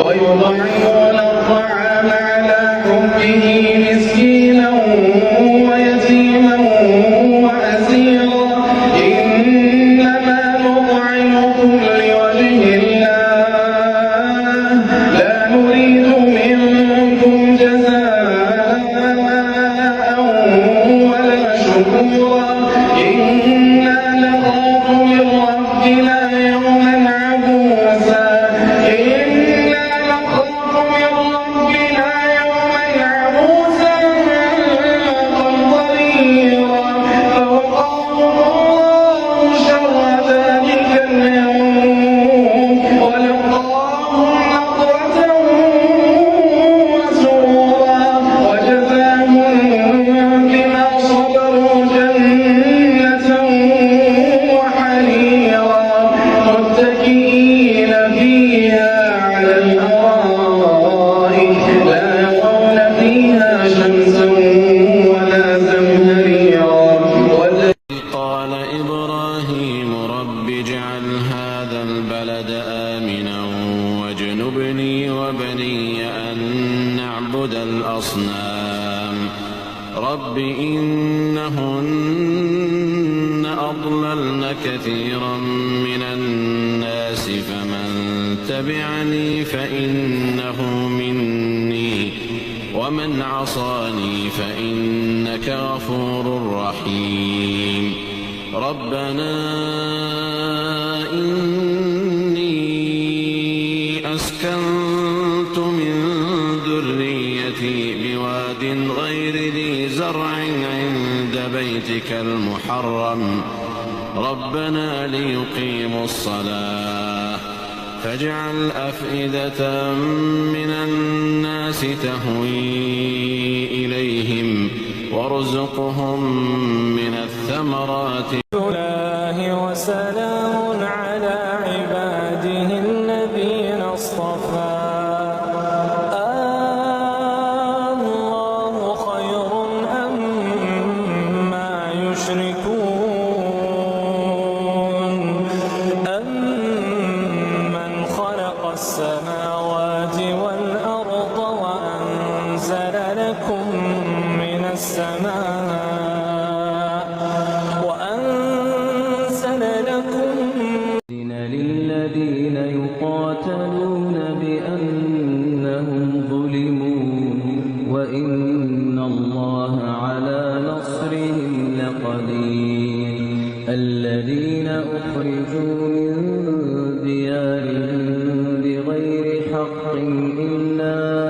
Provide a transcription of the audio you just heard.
ويطعمون الطعام على حبه مسكينا ويتيما وأسيرا إنما نطعمكم لوجه الله لا نريد منكم جزاء ولا شكورا إنا نخاف من ربنا يوما عبوسا قمطريرا فوقاهم الله شر ذلك اليوم ولقاهم نضرة وسرورا وجزاهم بما صبروا جنة وحريرا متكئين فيها على الأرائك لا يرون فيها شمسا ولا زمهريرا. قال إبراهيم رب اجعل هذا البلد آمنا واجنبني وبني أن نعبد الأصنام رب إنهن أضللن كثيرا من الناس فمن تبعني فإنه مني ومن عصاني فإنك غفور رحيم. ربنا إني أسكنت من ذريتي بواد غير ذي زرع عند بيتك المحرم ربنا ليقيموا الصلاة فاجعل أفئدة من الناس تهوي إليهم وارزقهم من الثمرات. الله وسلام على عباده الذين اصطفى الله خير أما يشركون أمن خلق السماوات والأرض وأنزل لكم من السماء للذين يقاتلون بأنهم ظلموا وإن الله على نصرهم لقدير. الذين أخرجوا من ديارهم بغير حق إلا